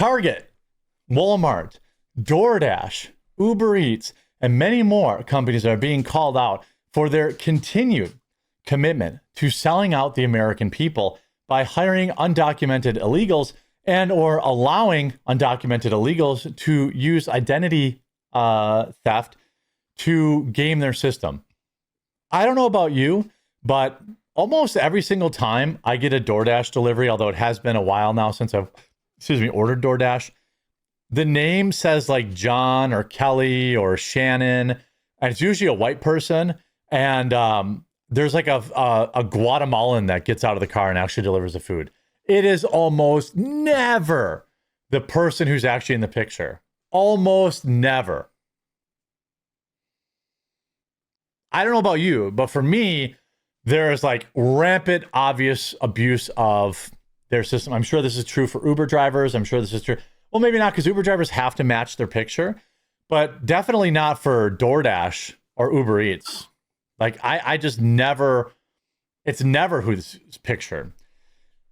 Target, Walmart, Doordash, Uber Eats, and many more companies are being called out for their continued commitment to selling out the American people by hiring undocumented illegals and or allowing undocumented illegals to use identity theft to game their system. I don't know about you, but almost every single time I get a DoorDash delivery, although it has been a while now since I've, ordered DoorDash, the name says like John or Kelly or Shannon, and it's usually a white person. And there's like a Guatemalan that gets out of the car and actually delivers the food. It is almost never the person who's actually in the picture. Almost never. I don't know about you, but for me, there is like rampant, obvious abuse of their system. I'm sure this is true for Uber drivers. I'm sure this is true. Well, maybe not, because Uber drivers have to match their picture, but definitely not for DoorDash or Uber Eats. Like I just never, it's never who's pictured.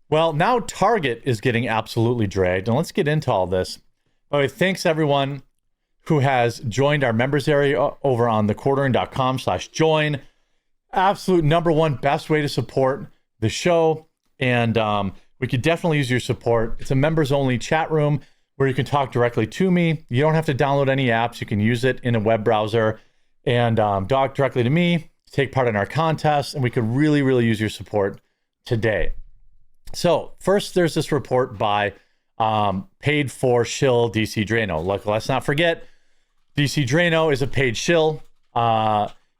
Well, now Target is getting absolutely dragged. And let's get into all this. By the way, thanks everyone who has joined our members area over on thequartering.com/join. Absolute number one best way to support the show. And we could definitely use your support. It's a members only chat room where you can talk directly to me. You don't have to download any apps. You can use it in a web browser and talk directly to me, take part in our contests, and we could really, really use your support today. So first, there's this report by paid for shill DC Drano. Look, let's not forget, DC Drano is a paid shill.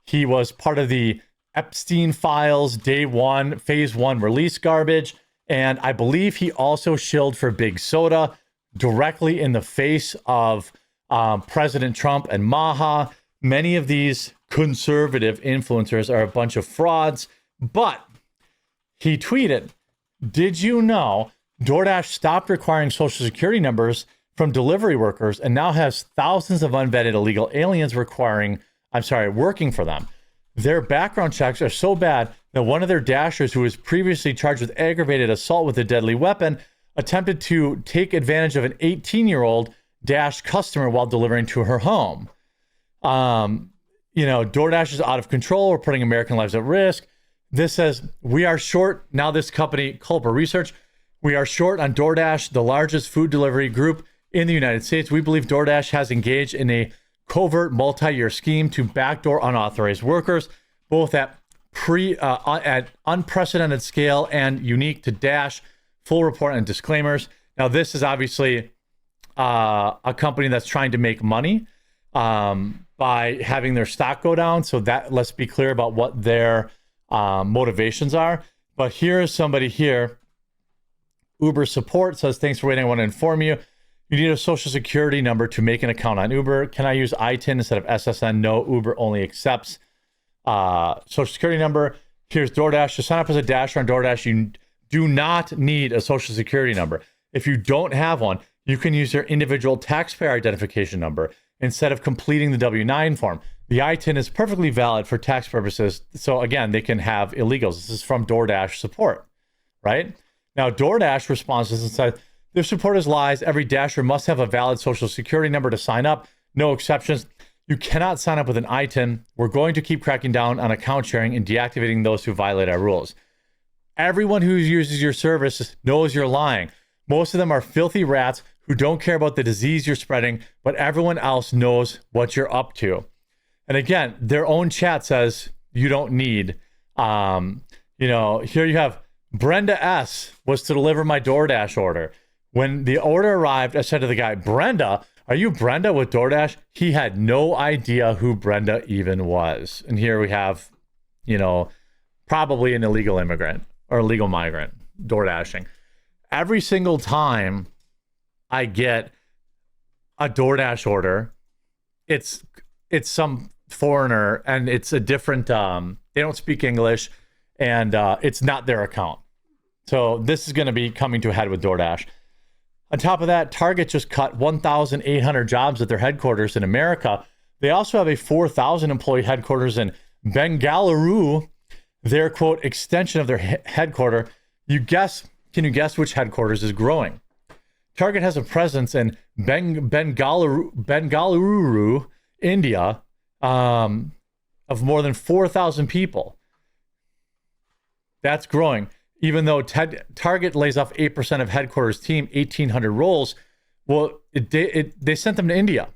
He was part of the Epstein files day one, phase one release garbage. And I believe he also shilled for Big Soda directly in the face of President Trump and Maha. Many of these conservative influencers are a bunch of frauds, but he tweeted, "Did you know DoorDash stopped requiring social security numbers from delivery workers and now has thousands of unvetted illegal aliens working for them? Their background checks are so bad that one of their dashers, who was previously charged with aggravated assault with a deadly weapon, attempted to take advantage of an 18-year-old Dash customer while delivering to her home. DoorDash is out of control. We're putting American lives at risk." This says, "We are short." Now this company, Culper Research, "We are short on DoorDash, the largest food delivery group in the United States. We believe DoorDash has engaged in a covert multi-year scheme to backdoor unauthorized workers, both at unprecedented scale and unique to Dash. Full report and disclaimers." Now, this is obviously a company that's trying to make money by having their stock go down. So that, let's be clear about what their motivations are. But here is somebody here. Uber support says, "Thanks for waiting. I want to inform you. You need a social security number to make an account on Uber. Can I use ITIN instead of SSN? No, Uber only accepts social security number. Here's DoorDash. To sign up as a Dasher on DoorDash, you do not need a social security number. If you don't have one, you can use your individual taxpayer identification number instead of completing the W-9 form. The ITIN is perfectly valid for tax purposes. So again, they can have illegals." This is from DoorDash support, right? Now, DoorDash responds and says, "Their support is lies. Every Dasher must have a valid social security number to sign up. No exceptions. You cannot sign up with an ITIN. We're going to keep cracking down on account sharing and deactivating those who violate our rules. Everyone who uses your service knows you're lying. Most of them are filthy rats who don't care about the disease you're spreading, but everyone else knows what you're up to." And again, their own chat says you don't need, here you have Brenda S. was to deliver my DoorDash order. When the order arrived, I said to the guy, "Brenda, are you Brenda with DoorDash?" He had no idea who Brenda even was. And here we have, probably an illegal immigrant or illegal migrant DoorDashing. Every single time I get a DoorDash order, it's some foreigner and it's a different, they don't speak English and it's not their account. So this is going to be coming to a head with DoorDash. On top of that, Target just cut 1,800 jobs at their headquarters in America. They also have a 4,000 employee headquarters in Bengaluru, their quote extension of their headquarter. Can you guess which headquarters is growing? Target has a presence in Bengaluru, India, of more than 4,000 people. That's growing. Even though Target lays off 8% of headquarters team, 1,800 roles, well, they sent them to India.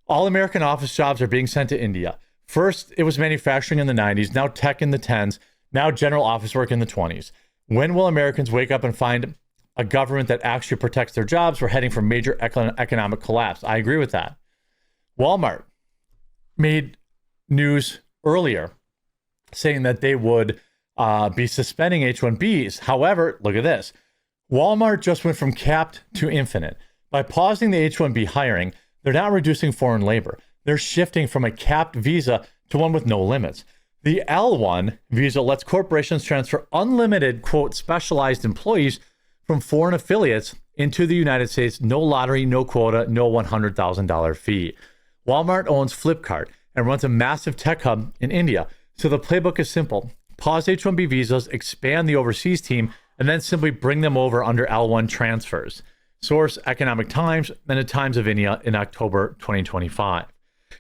All American office jobs are being sent to India. First, it was manufacturing in the 90s, now tech in the 10s, now general office work in the 20s. When will Americans wake up and find a government that actually protects their jobs? We're heading for major economic collapse. I agree with that. Walmart made news earlier saying that they would be suspending H-1Bs. However, look at this. Walmart just went from capped to infinite. By pausing the H-1B hiring, they're not reducing foreign labor. They're shifting from a capped visa to one with no limits. The L1 visa lets corporations transfer unlimited, quote, specialized employees from foreign affiliates into the United States. No lottery, no quota, no $100,000 fee. Walmart owns Flipkart and runs a massive tech hub in India. So the playbook is simple. Pause H-1B visas, expand the overseas team, and then simply bring them over under L1 transfers. Source, Economic Times, and the Times of India in October 2025.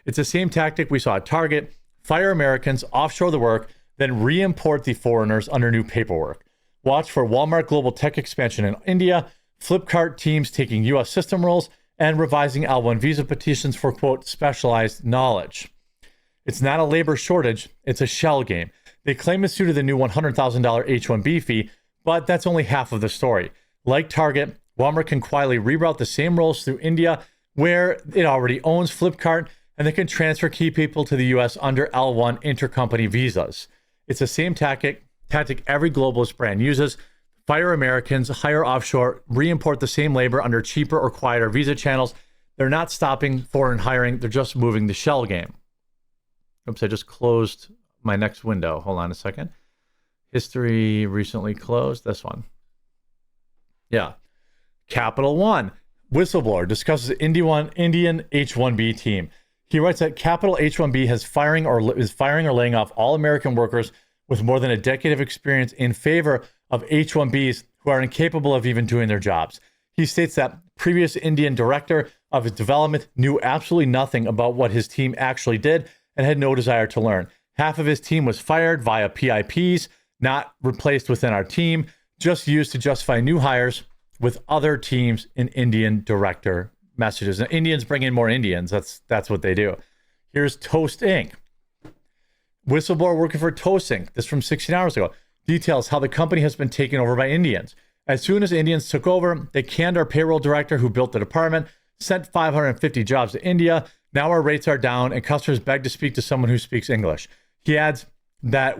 It's the same tactic we saw at Target. Fire Americans, offshore the work, then re-import the foreigners under new paperwork. Watch for Walmart global tech expansion in India, Flipkart teams taking U.S. system roles, and revising L1 visa petitions for, quote, specialized knowledge. It's not a labor shortage, it's a shell game. They claim it's due to the new $100,000 H-1B fee, but that's only half of the story. Like Target, Walmart can quietly reroute the same roles through India, where it already owns Flipkart, and they can transfer key people to the U.S. under L1 intercompany visas. It's the same tactic every globalist brand uses. Fire Americans, hire offshore, re-import the same labor under cheaper or quieter visa channels. They're not stopping foreign hiring. They're just moving the shell game. Oops, I just closed my next window. Hold on a second. History recently closed. This one. Yeah. Capital One. Whistleblower discusses Indian H-1B team. He writes that Capital H-1B is firing or laying off all American workers with more than a decade of experience in favor of H-1Bs who are incapable of even doing their jobs. He states that previous Indian director of his development knew absolutely nothing about what his team actually did and had no desire to learn. Half of his team was fired via PIPs, not replaced within our team, just used to justify new hires with other teams in Indian director messages. And Indians bring in more Indians. That's what they do. Here's Toast Inc. Whistleblower working for Toast Inc. This from 16 hours ago. Details how the company has been taken over by Indians. As soon as Indians took over, they canned our payroll director who built the department, sent 550 jobs to India. Now our rates are down and customers beg to speak to someone who speaks English. He adds that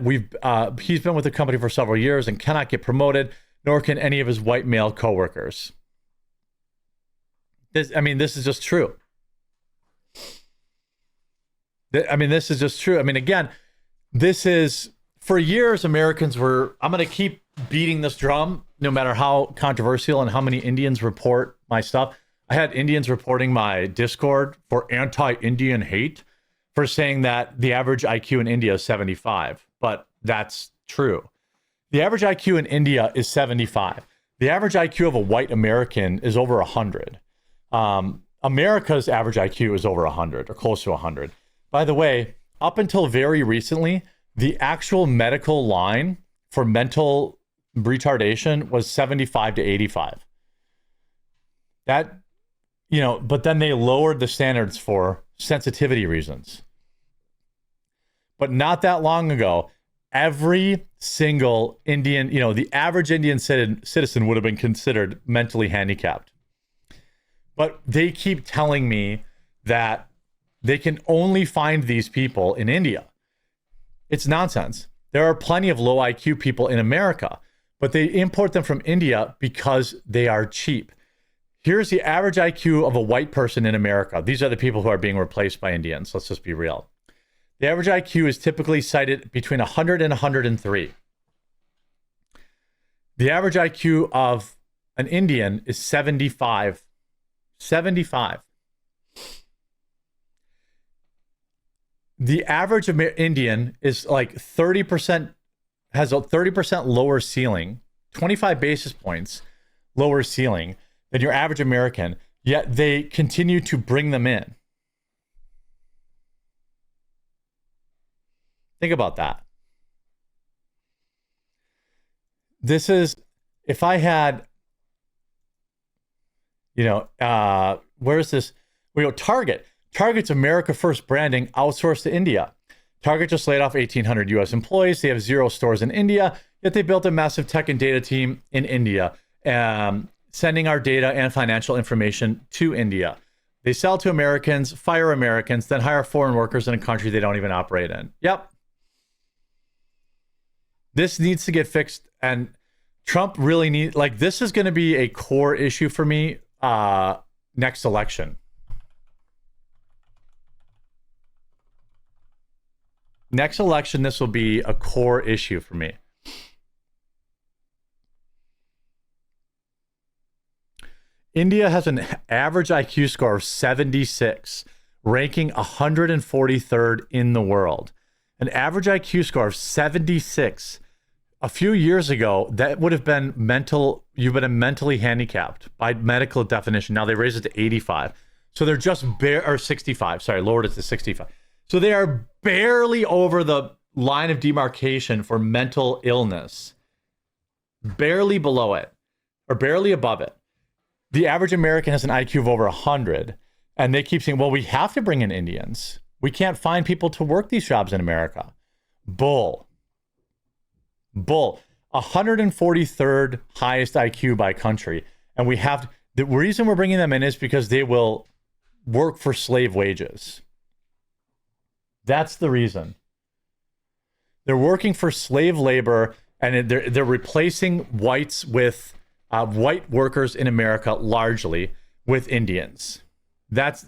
he's been with the company for several years and cannot get promoted, nor can any of his white male coworkers. This is just true. This is just true. Again, this is, for years, Americans were, I'm going to keep beating this drum, no matter how controversial and how many Indians report my stuff. I had Indians reporting my Discord for anti-Indian hate for saying that the average IQ in India is 75, but that's true. The average IQ in India is 75. The average IQ of a white American is over 100. America's average IQ is over 100 or close to 100. By the way, up until very recently, the actual medical line for mental retardation was 75 to 85. That, but then they lowered the standards for sensitivity reasons. But not that long ago, every single Indian, the average Indian citizen would have been considered mentally handicapped. But they keep telling me that they can only find these people in India. It's nonsense. There are plenty of low IQ people in America, but they import them from India because they are cheap. Here's the average IQ of a white person in America. These are the people who are being replaced by Indians. Let's just be real. The average IQ is typically cited between 100 and 103. The average IQ of an Indian is 75. 75. The average Indian is like 30%, has a 30% lower ceiling, 25 basis points lower ceiling than your average American, yet they continue to bring them in. Think about that. This is, if I had, where's this? We go Target. Target's America First branding outsourced to India. Target just laid off 1,800 US employees. They have 0 stores in India, yet they built a massive tech and data team in India, sending our data and financial information to India. They sell to Americans, fire Americans, then hire foreign workers in a country they don't even operate in. Yep. This needs to get fixed, and Trump really needs, like, this is going to be a core issue for me next election. Next election, this will be a core issue for me. India has an average IQ score of 76, ranking 143rd in the world. An average IQ score of 76. A few years ago, that would have been you've been mentally handicapped by medical definition. Now they raised it to 85. So they're just or 65. Sorry, lowered it to 65. So they are barely over the line of demarcation for mental illness. Barely below it, or barely above it. The average American has an IQ of over 100. And they keep saying, well, we have to bring in Indians. We can't find people to work these jobs in America. Bull. 143rd highest IQ by country. And we have, the reason we're bringing them in is because they will work for slave wages. That's the reason. They're working for slave labor, and they're replacing whites with white workers in America largely with Indians. That's,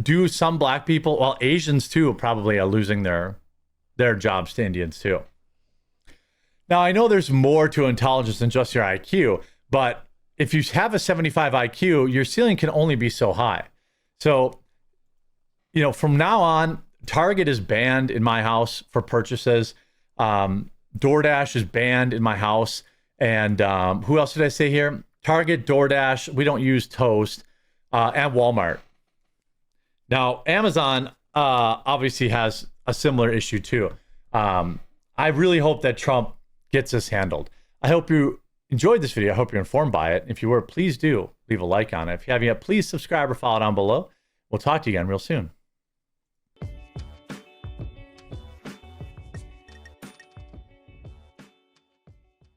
do some black people, well, Asians too probably are losing their jobs to Indians too. Now, I know there's more to intelligence than just your IQ, but if you have a 75 IQ, your ceiling can only be so high. So, from now on, Target is banned in my house for purchases. DoorDash is banned in my house. And who else did I say here? Target, DoorDash, we don't use Toast, and Walmart. Now, Amazon obviously has a similar issue too. I really hope that Trump gets this handled. I hope you enjoyed this video. I hope you're informed by it. If you were, please do leave a like on it. If you haven't yet, please subscribe or follow down below. We'll talk to you again real soon.